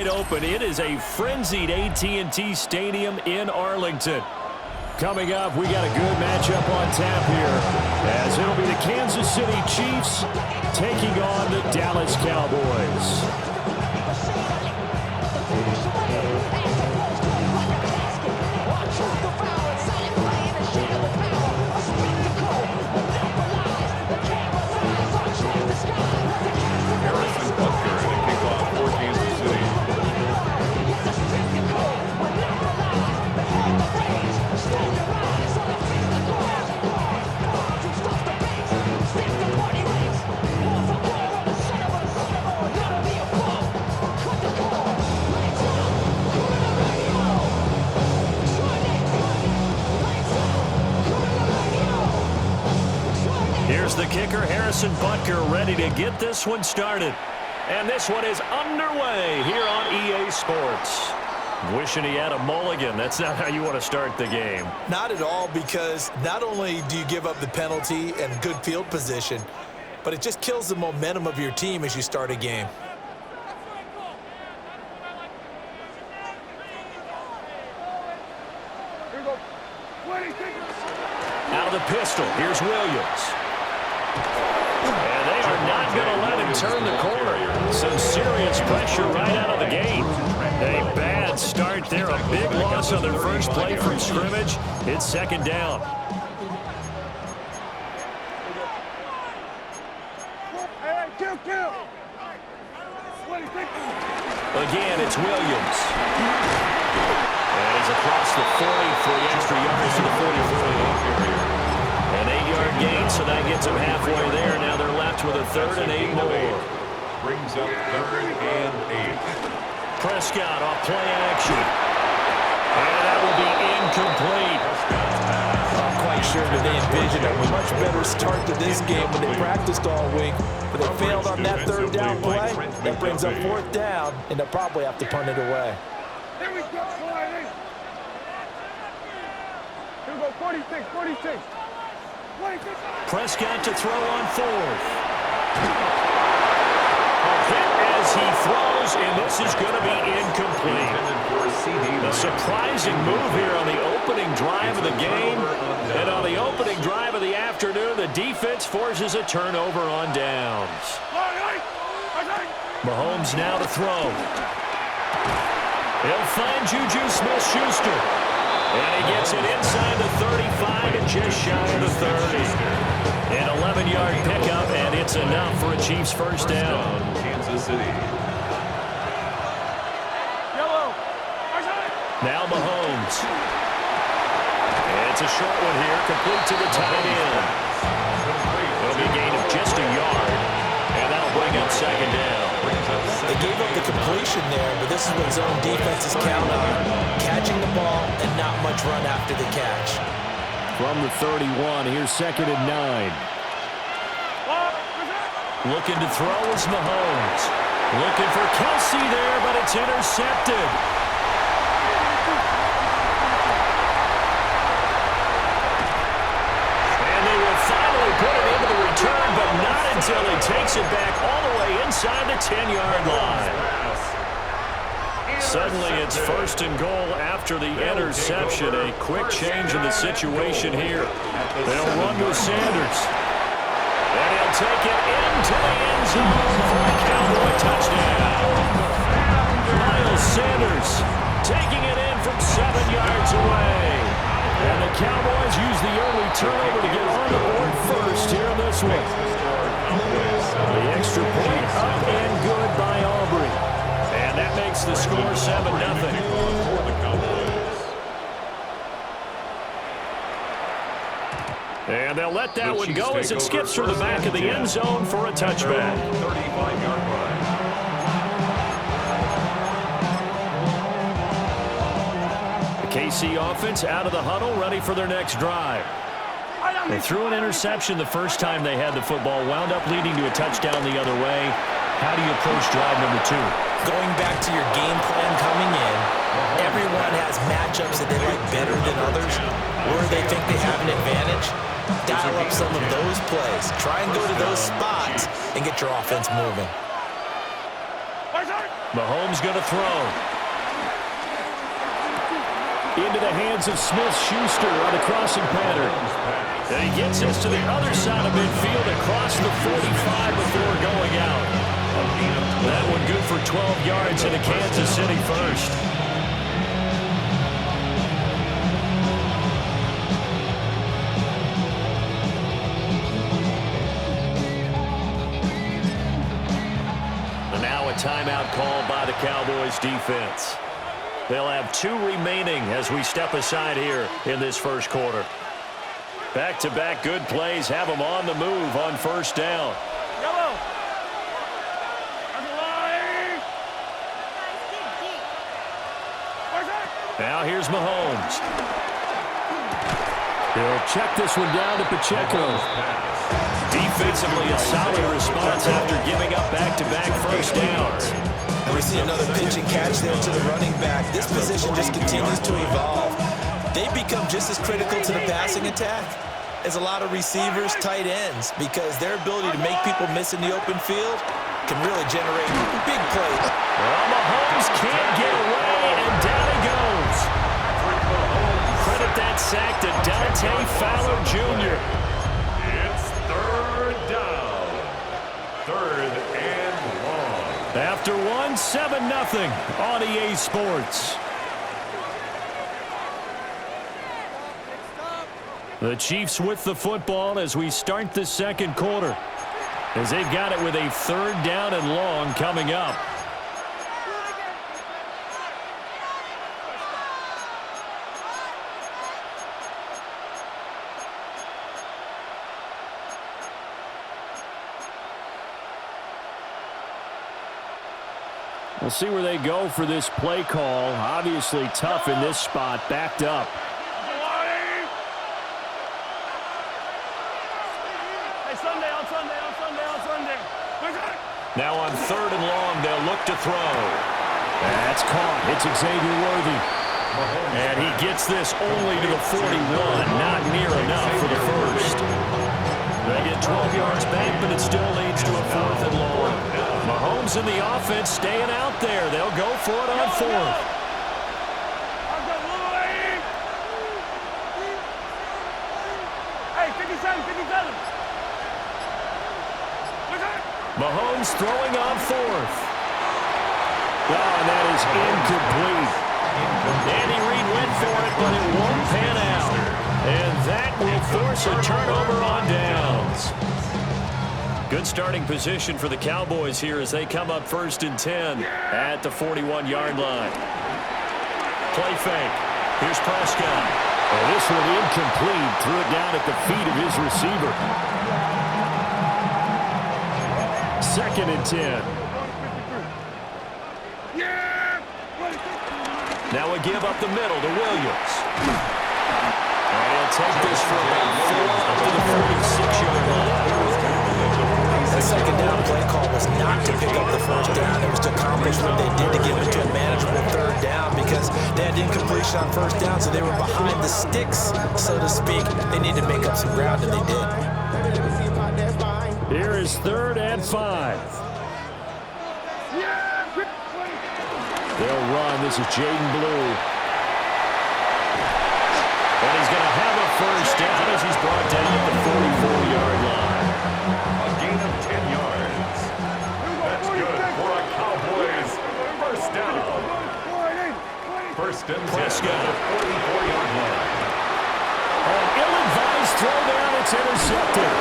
Open. It is a frenzied AT&T Stadium in Arlington. Coming up, we got a good matchup on tap here, as it'll be the Kansas City Chiefs taking on the Dallas Cowboys. Here's the kicker, Harrison Butker, ready to get this one started. And this one is underway here on EA Sports. Wishing he had a mulligan. That's not how you want to start the game. Not at all, because not only do you give up the penalty and good field position, but it just kills the momentum of your team as you start a game. Out of the pistol, here's Williams. And they are not going to let him turn the corner. Some serious pressure right out of the gate. A bad start there, a big loss on their first play from scrimmage. It's second down. Again, it's Williams. And he's across the 40 for the extra yards to the 43. An 8-yard gain, so that gets them halfway there. Now they're left with a 3rd and 8 more. Brings up 3rd and 8. Prescott off play action. And that will be incomplete. I'm quite sure that they envisioned a much better start to this game when they practiced all week. But they failed on that 3rd down play. That brings up 4th down, and they'll probably have to punt it away. Here we go, boys. Here we go, 46, 46. Prescott to throw on 4th. A hit as he throws, and this is going to be incomplete. A surprising move here on the opening drive of the game. And on the opening drive of the afternoon, the defense forces a turnover on downs. Mahomes now to throw. He'll find Juju Smith-Schuster. And he gets it inside the 35 and just shy of the 30. An 11-yard pickup, and it's enough for a Chiefs first down. Kansas City. Now Mahomes. And it's a short one here, complete to the tight end. It'll be a gain of just a yard, and that'll bring up second down. They gave up the completion there, but this is what zone defenses count on. Catching the ball and not much run after the catch. From the 31, here's 2nd and 9. Looking to throw is Mahomes. Looking for Kelsey there, but it's intercepted. And they will finally put it into the return, but not until he takes it back all the way inside the 10-yard line. Suddenly it's 1st and goal after the interception. A quick change in the situation here. They'll run with Sanders. And he'll take it into the end zone for a Cowboy touchdown. Miles Sanders taking it in from 7 yards away. And the Cowboys use the early turnover to get on the board first here in this one. The extra point up and good by Aubrey. And that makes the score 7-0. And they'll let that one go as it skips through the back of the end zone for a touchback. 35-yard line. The KC offense out of the huddle, ready for their next drive. They threw an interception the first time they had the football, wound up leading to a touchdown the other way. How do you approach drive number 2? Going back to your game plan coming in, everyone has matchups that they like better than others, where they think they have an advantage. Dial up some of those plays. Try and go to those spots and get your offense moving. Mahomes going to throw. Into the hands of Smith-Schuster on the crossing pattern. And he gets us to the other side of midfield across the 45 before going out. That one good for 12 yards into Kansas City first. And now a timeout called by the Cowboys defense. They'll have 2 remaining as we step aside here in this first quarter. Back-to-back good plays have them on the move on first down. Now here's Mahomes. He'll check this one down to Pacheco. Defensively, a solid response after giving up back-to-back first downs. And we see another pitch and catch there to the running back. This position just continues to evolve. They become just as critical to the passing attack as a lot of receivers, tight ends, because their ability to make people miss in the open field can really generate big plays. Well, Mahomes can't get away, and down he goes. Credit that sack to Dante Fowler Jr. It's third down. Third and long. After 7-0 on EA Sports. The Chiefs with the football as we start the second quarter, as they've got it with a 3rd down and long coming up. We'll see where they go for this play call. Obviously tough in this spot, backed up. Now on 3rd and long, they'll look to throw. That's caught. It's Xavier Worthy. And he gets this only to the 41. Not near enough for the first. They get 12 yards back, but it still leads to a 4th and long. Mahomes and the offense staying out there. They'll go for it on 4th. Hey, 57, 57. Mahomes throwing on 4th. Oh, and that is incomplete. Andy Reid went for it, but it won't pan out. And that will force a turnover on downs. Good starting position for the Cowboys here as they come up 1st and 10 at the 41-yard line. Play fake. Here's Prescott. And this one incomplete. Threw it down at the feet of his receiver. 2nd and 10. Now we give up the middle to Williams. And he'll take this for about 4 up to the 46-yard line. The 2nd down play call was not to pick up the 1st down. It was to accomplish what they did to get into a manageable 3rd down because they had incompletion on 1st down, so they were behind the sticks, so to speak. They needed to make up some ground, and they did. Here is 3rd and 5. They'll run. This is Jaden Blue. And he's going to have a 1st down as he's brought down at the 44-yard line. A gain of 10 yards. That's good for a Cowboys 1st down. 1st and 10. Prescott. 44-yard line. An ill-advised throw down. It's intercepted.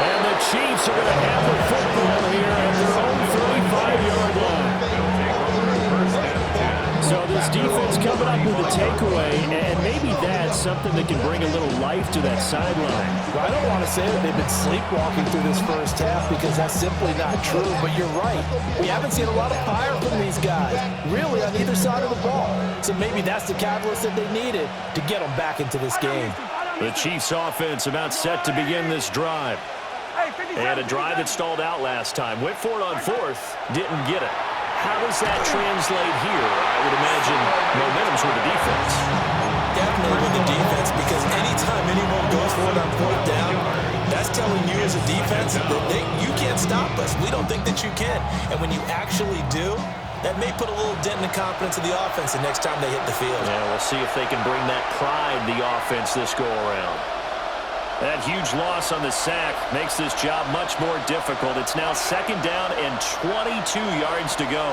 And the Chiefs are going to have the football here at their own 35-yard line. So this defense coming up with a takeaway, and maybe that's something that can bring a little life to that sideline. Well, I don't want to say that they've been sleepwalking through this 1st half because that's simply not true, but you're right. We haven't seen a lot of fire from these guys, really, on either side of the ball. So maybe that's the catalyst that they needed to get them back into this game. The Chiefs offense about set to begin this drive. And a drive that stalled out last time. Went for it on 4th, didn't get it. How does that translate here? I would imagine momentum's with the defense. Definitely with the defense, because anytime anyone goes for it on 4th down, That's telling you as a defense that you can't stop us. We don't think that you can. And when you actually do, that may put a little dent in the confidence of the offense the next time they hit the field. Yeah, we'll see if they can bring that pride to the offense this go-around. That huge loss on the sack makes this job much more difficult. It's now 2nd down and 22 yards to go.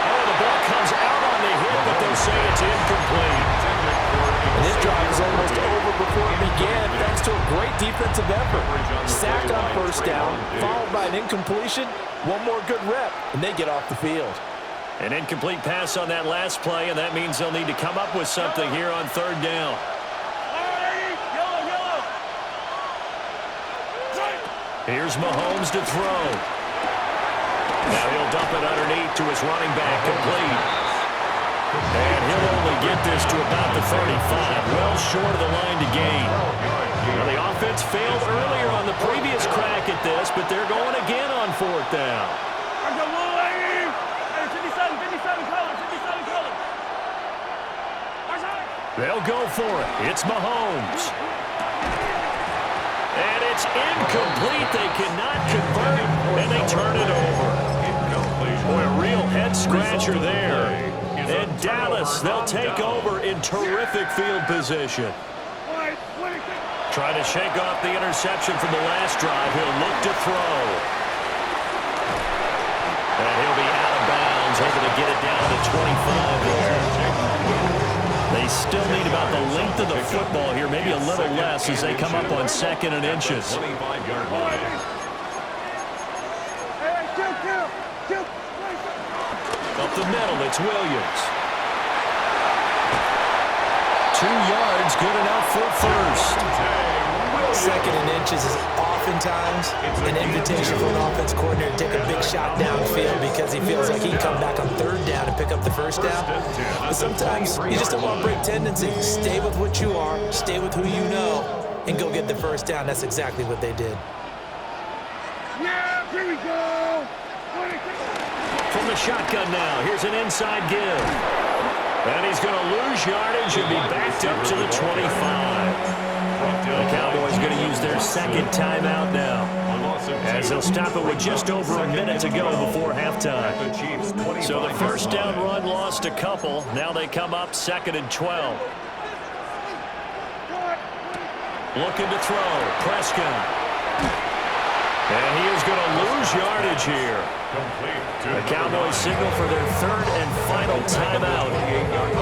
Oh, the ball comes out on the hit, but they'll say it's incomplete. And this drive is almost over before it began, thanks to a great defensive effort. Sack on 1st down, followed by an incompletion, one more good rep, and they get off the field. An incomplete pass on that last play, and that means they'll need to come up with something here on 3rd down. Here's Mahomes to throw. Now he'll dump it underneath to his running back, complete. And he'll only get this to about the 35, well short of the line to gain. Now the offense failed earlier on the previous crack at this, but they're going again on 4th down. 57 color. They'll go for it. It's Mahomes. And it's incomplete. They cannot convert, and they turn it over. Boy, a real head-scratcher there. And Dallas, they'll take over in terrific field position. Trying to shake off the interception from the last drive. He'll look to throw. And he'll be out of bounds, able to get it down to 25 there. They still need about the length of the football here, maybe a little less as they come up on 2nd and inches. Up the middle, it's Williams. 2 yards, good enough for 1st. 2nd and inches is oftentimes an invitation for an offense coordinator to take a big shot downfield because he feels like he can come back on 3rd down and pick up the 1st down. But sometimes you just don't want to break tendencies. Stay with what you are, stay with who you know, and go get the 1st down. That's exactly what they did. Yeah, here we go. From the shotgun now, here's an inside give. And he's going to lose yardage and be backed up to the 25. The Cowboys going to use their 2nd timeout now, as they'll stop it with just over a minute to go before halftime. So the 1st down run lost a couple. Now they come up 2nd and 12. Looking to throw. Prescott. And he is going to lose yardage here. The Cowboys signal for their 3rd and final timeout,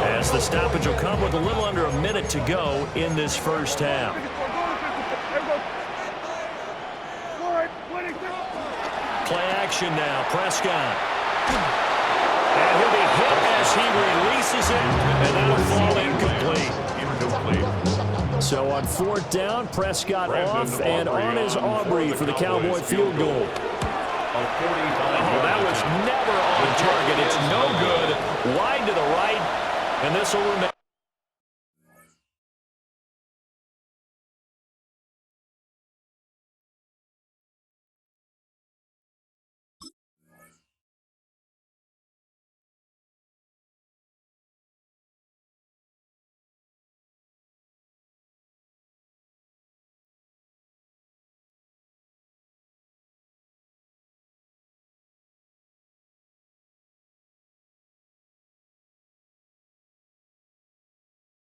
as the stoppage will come with a little under a minute to go in this 1st half. Play action now, Prescott. And he'll be hit as he releases it, and that'll fall incomplete. So on 4th down, Prescott off and on his Aubrey for the Cowboy field goal. Oh, that was never on target. It's no good. Wide to the right, and this will remain.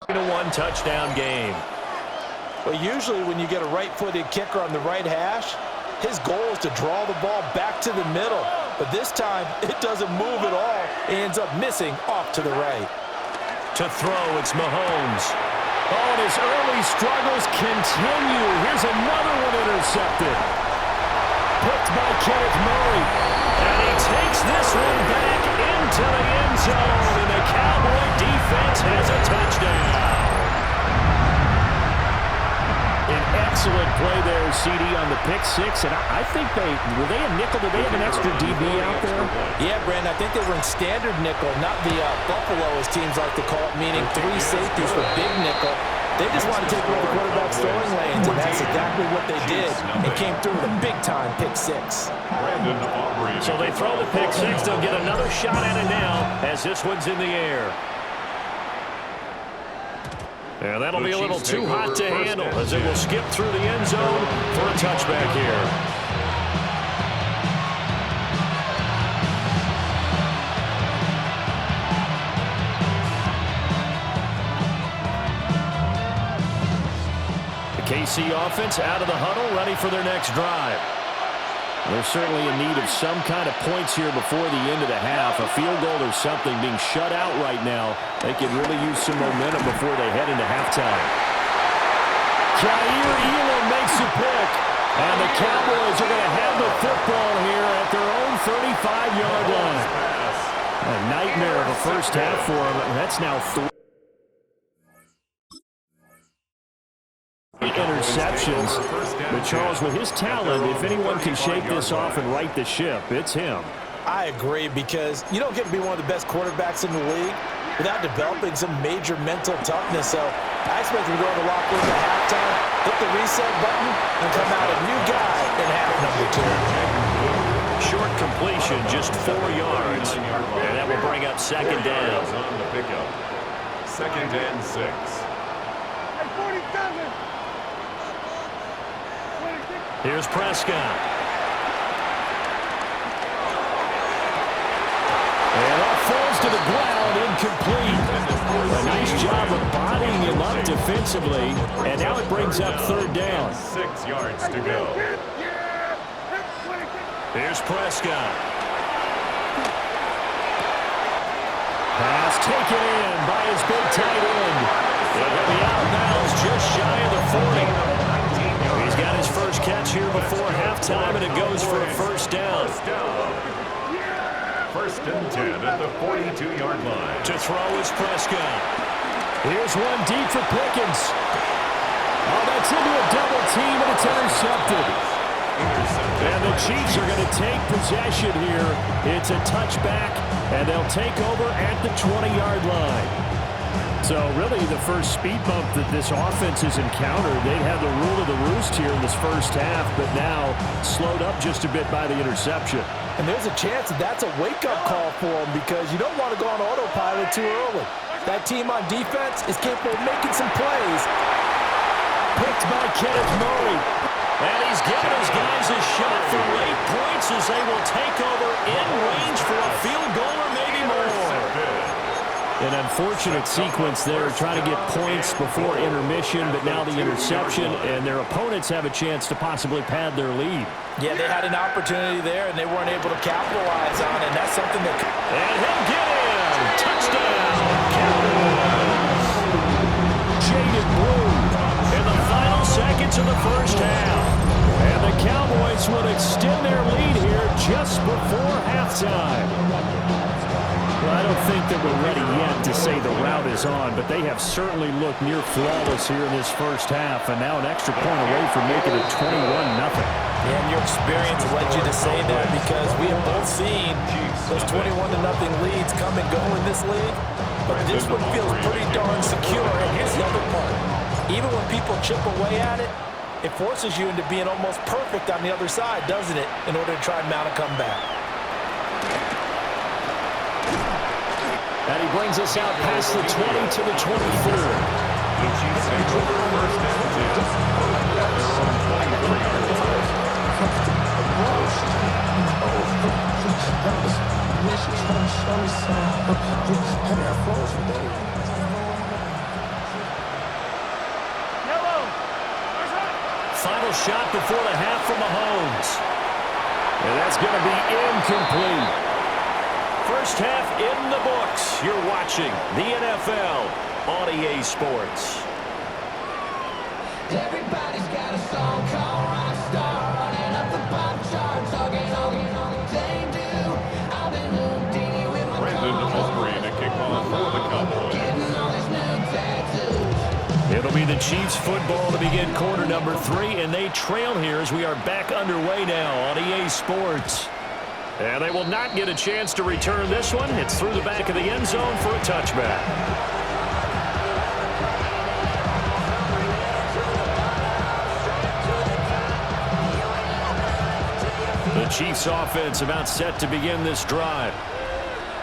A 1 touchdown game. Well, usually when you get a right-footed kicker on the right hash, his goal is to draw the ball back to the middle. But this time, it doesn't move at all. It ends up missing off to the right. To throw, it's Mahomes. Oh, and his early struggles continue. Here's another one intercepted. Picked by Kenneth Murray. And he takes this one back into the end zone. And the Cowboy defense has a touchdown. An excellent play there, CD, on the pick 6. And I think were they a nickel? Did they have an extra DB out there? Yeah, Brandon, I think they were in standard nickel, not the Buffalo, as teams like to call it, meaning 3 safeties for big nickel. They just want to take away the quarterback's throwing lanes, and that's exactly what they did, and came through with a big-time pick 6. So they throw the pick 6. They'll get another shot at it now as this one's in the air. And that'll be a little too hot to handle as it will skip through the end zone for a touchback here. KC offense out of the huddle, ready for their next drive. They're certainly in need of some kind of points here before the end of the half. A field goal or something being shut out right now. They could really use some momentum before they head into halftime. Jair Elam makes a pick. And the Cowboys are going to have the football here at their own 35-yard line. A nightmare of a first half for them. That's now 3 interceptions. But Charles, with his talent, if anyone can shake this off and right the ship, it's him. I agree, because you don't get to be one of the best quarterbacks in the league without developing some major mental toughness. So I expect him to go in the locker room at halftime, hit the reset button, and come out a new guy in half number 2. Short completion, just 4 yards. And that will bring up second down. On the pickup. 2nd and 6. Hey, 47. Here's Prescott. And that falls to the ground, incomplete. A nice job of bodying him up defensively. And now it brings up 3rd down. 6 yards to go. Here's Prescott. Pass taken in by his big tight end. It'll be out of bounds just shy of the 40. He's got his first catch here before halftime, and it goes for a first down. 1st and 10 at the 42-yard line. To throw is Prescott. Here's one deep for Pickens. Oh, that's into a double team, and it's intercepted. And the Chiefs are going to take possession here. It's a touchback, and they'll take over at the 20-yard line. So really the first speed bump that this offense has encountered, they'd had the rule of the roost here in this first half, but now slowed up just a bit by the interception. And there's a chance that that's a wake-up call for them, because you don't want to go on autopilot too early. That team on defense is capable of making some plays. Picked by Kenneth Murray. And he's giving his guys a shot for late points as they will take over in range for a field goal or maybe more. An unfortunate sequence there, trying to get points before intermission, but now the interception, and their opponents have a chance to possibly pad their lead. Yeah, they had an opportunity there, and they weren't able to capitalize on it, and that's something that... And he'll get in! Touchdown! Cowboys! Jaded blue in the final seconds of the first half. And the Cowboys will extend their lead here just before halftime. Well, I don't think that we're ready yet to say the route is on, but they have certainly looked near flawless here in this first half, and now an extra point away from making it 21-0. And your experience led you to say that, because we have both seen those 21-0 leads come and go in this league, but this one feels pretty darn secure. And here's the other part. Even when people chip away at it, it forces you into being almost perfect on the other side, doesn't it, in order to try and mount a comeback. And he brings us out past the 20 to the 23rd. The Chiefs take over 1st and 10. Final shot before the half from Mahomes. And that's going to be incomplete. First half in the books. You're watching the NFL on EA Sports. Everybody's got a song called Rockstar, running up the pop charts, talking all they do. I've been Houdini with my Brandon Aubrey to kick off for the Cowboys. getting all these new tattoos. It'll be the Chiefs football to begin quarter number 3, and they trail here as we are back underway now on EA Sports. And they will not get a chance to return this one. It's through the back of the end zone for a touchback. The Chiefs offense about set to begin this drive.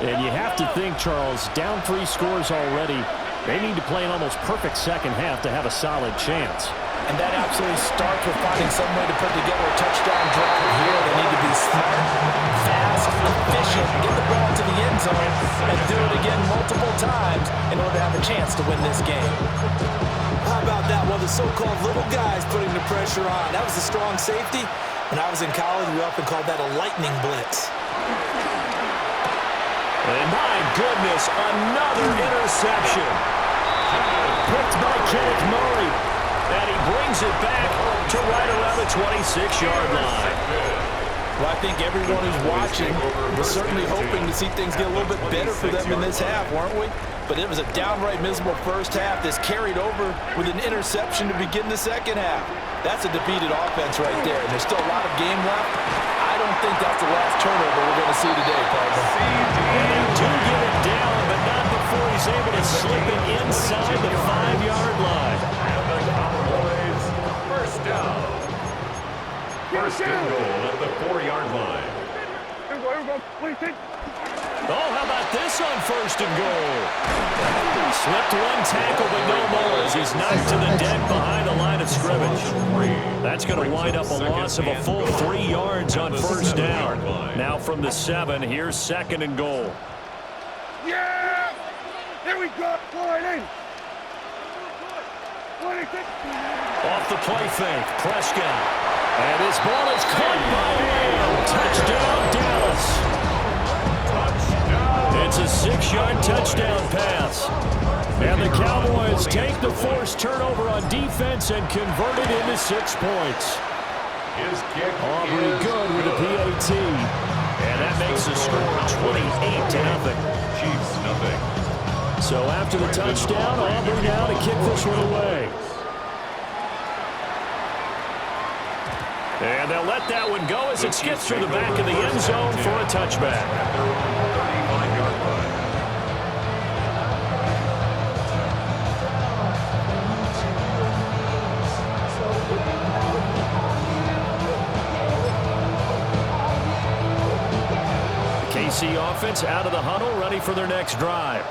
And you have to think, Charles, down 3 scores already. They need to play an almost perfect second half to have a solid chance. And that absolutely starts with finding some way to put together a touchdown drive here. They need to be smart, fast, efficient, get the ball to the end zone, and do it again multiple times in order to have a chance to win this game. How about that? Well, the so-called little guys putting the pressure on. That was a strong safety. When I was in college, we often called that a lightning blitz. And my goodness, another interception. Picked by Kenneth Murray. And he brings it back to right around the 26-yard line. Well, I think everyone who's watching was certainly hoping to see things get a little bit better for them in this half, weren't we? But it was a downright miserable first half that's carried over with an interception to begin the second half. That's a defeated offense right there, and there's still a lot of game left. I don't think that's the last turnover we're going to see today, partner. And do get it down, but not before he's able to slip it inside the 5-yard line. And the Cowboys, first down. First and goal at the 4-yard line. Here we go. Please take. Oh, how about this on first and goal? Slipped one tackle, but no more as he's knocked to the deck behind the line of scrimmage. That's going to wind up a loss of a full 3 yards on first down. Now from the 7, here's second and goal. Yeah! Here we go. Go right in. Off the play fake, Prescott. And his ball is caught by Lamb. Touchdown, Dallas. It's a 6-yard touchdown pass. And the Cowboys take the forced turnover on defense and convert it into 6 points. His kick Aubrey is good with a PAT. And that makes the score 28-0. Chiefs nothing. So after the touchdown, Aubrey now to kick this one away. And they'll let that one go as it skips through the back of the end zone for a touchback. At their own 35-yard line. The KC offense out of the huddle, ready for their next drive.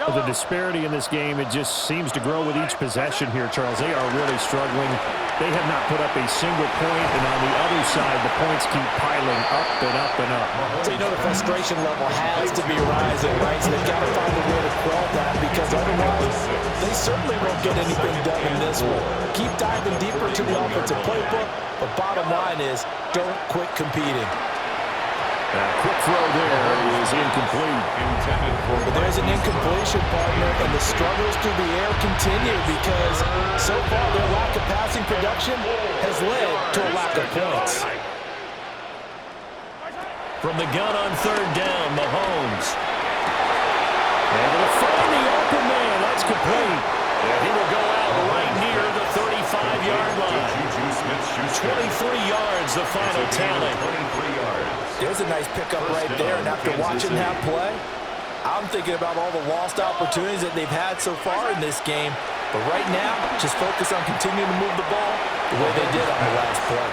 The disparity in this game, it just seems to grow with each possession here, Charles. They are really struggling. They have not put up a single point, and on the other side, the points keep piling up and up and up. So you know the frustration level has to be rising, right? So they've got to find a way to quell that because otherwise they certainly won't get anything done in this one. Keep diving deeper to the offensive playbook, but bottom line is don't quit competing. Quick throw there is incomplete. But there's an incompletion, partner, and the struggles through the air continue because so far their lack of passing production has led to a lack of points. From the gun on third down, Mahomes. And they'll find the open man. That's complete. And he will go out right near the 35-yard line. 23 yards, the final tally. 23 yards. There's a nice pickup right there, and after watching that play, I'm thinking about all the lost opportunities that they've had so far in this game. But right now, just focus on continuing to move the ball the way they did on the last play.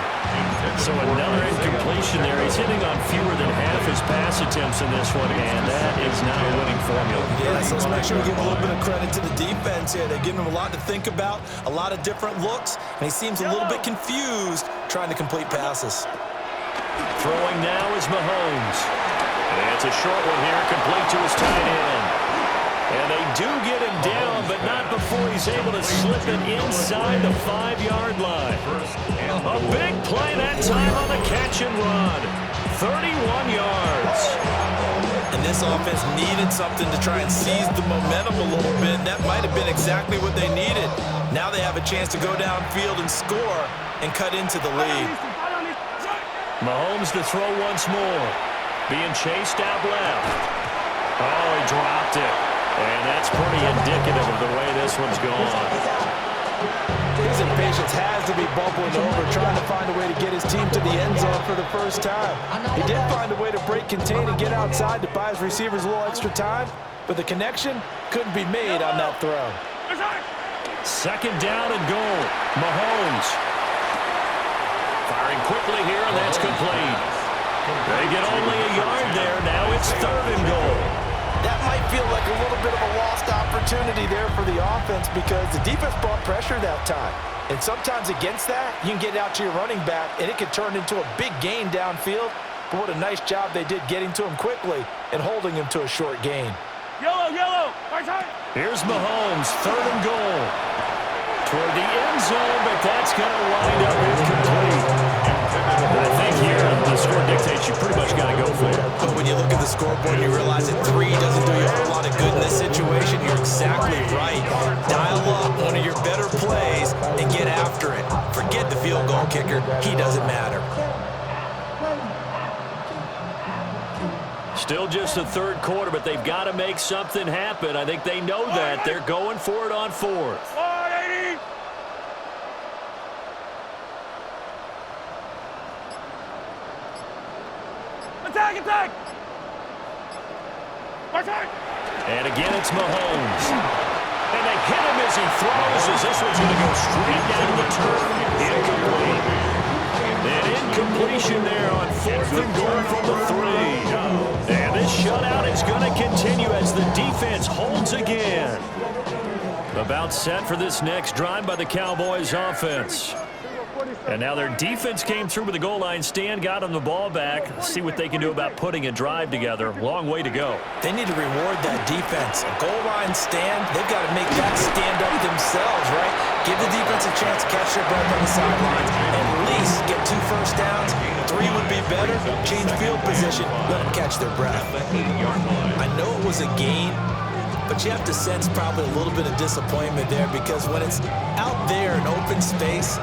So another incompletion there. He's hitting on fewer than half his pass attempts in this one, and that is not a winning formula. Yes, let's make sure we give a little bit of credit to the defense here. They're giving him a lot to think about, a lot of different looks, and he seems a little bit confused trying to complete passes. Throwing now is Mahomes. And it's a short one here, complete to his tight end. And they do get him down, but not before he's able to slip it inside the 5-yard line. A big play that time on the catch and run. 31 yards. And this offense needed something to try and seize the momentum a little bit. That might have been exactly what they needed. Now they have a chance to go downfield and score and cut into the lead. Mahomes to throw once more. Being chased out left. Oh, he dropped it. And that's pretty indicative of the way this one's gone. His impatience has to be bubbling over, trying to find a way to get his team to the end zone for the first time. He did find a way to break contain and get outside to buy his receivers a little extra time, but the connection couldn't be made on that throw. Second down and goal. Mahomes. Firing quickly here, and that's complete. They get only a yard there. Now it's third and goal. That might feel like a little bit of a lost opportunity there for the offense because the defense brought pressure that time. And sometimes against that, you can get out to your running back, and it can turn into a big gain downfield. But what a nice job they did getting to him quickly and holding him to a short gain. Yellow, yellow. Right side. Here's Mahomes, 3rd and goal. Toward the end zone, but that's going to wind up incomplete. And I think here the score dictates you pretty much got to go for it. But when you look at the scoreboard, you realize that 3 doesn't do you a whole lot of good in this situation. You're exactly right. Dial up one of your better plays and get after it. Forget the field goal kicker. He doesn't matter. Still just the 3rd quarter, but they've got to make something happen. I think they know that. They're going for it on 4th. 180. Attack, attack. Right side. And again, it's Mahomes. And they hit him as he throws, as this one's going to go straight down the turf. Incomplete. An incompletion there on 4th and goal from the 3. And this shutout is going to continue as the defense holds again. About set for this next drive by the Cowboys offense. And now their defense came through with the goal line stand, got them the ball back. See what they can do about putting a drive together. Long way to go. They need to reward that defense. A goal line stand, they've got to make that stand up themselves, right? Give the defense a chance to catch their breath on the sidelines. At least get 2 first downs. 3 would be better. Change field position. Let them catch their breath. I know it was a gain, but you have to sense probably a little bit of disappointment there because when it's out there in open space,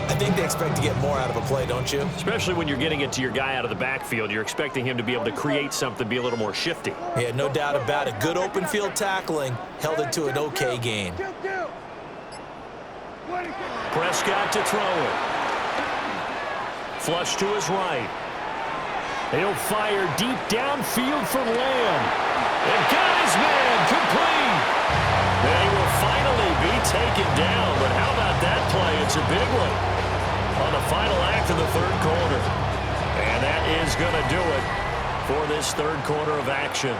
I think they expect to get more out of a play, don't you? Especially when you're getting it to your guy out of the backfield. You're expecting him to be able to create something, be a little more shifty. Yeah, no doubt about it. Good open field tackling held it to an okay gain. Prescott to throw it. Flush to his right. He'll fire deep downfield for Lamb. And got his man complete. They will finally be taken down, but how about that play? It's a big one on the final act of the 3rd quarter. And that is going to do it for this 3rd quarter of action.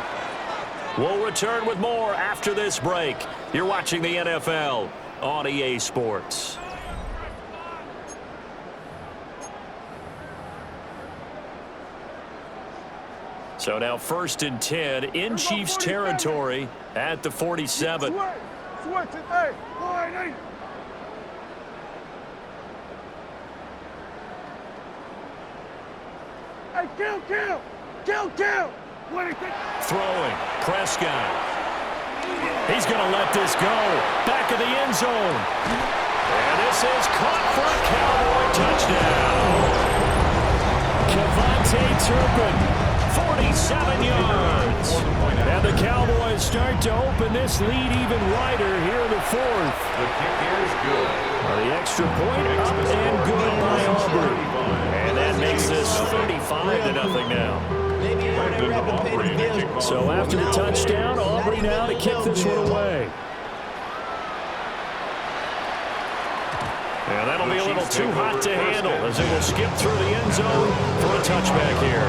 We'll return with more after this break. You're watching the NFL on EA Sports. So now 1st and 10 in Chiefs territory at the 47. Switch it, hey, 180. Hey, kill. 180. Throwing, Prescott. He's going to let this go. Back of the end zone. And this is caught for a Cowboy touchdown. Kevontae Turpin. 47 yards. And the Cowboys start to open this lead even wider here in the 4th. The kick is good. The extra point up and good by Aubrey. And that makes this 35-0 now. So after the touchdown, Aubrey now to kick this one away. And that'll be a little too hot to handle as they will skip through the end zone for a touchback here.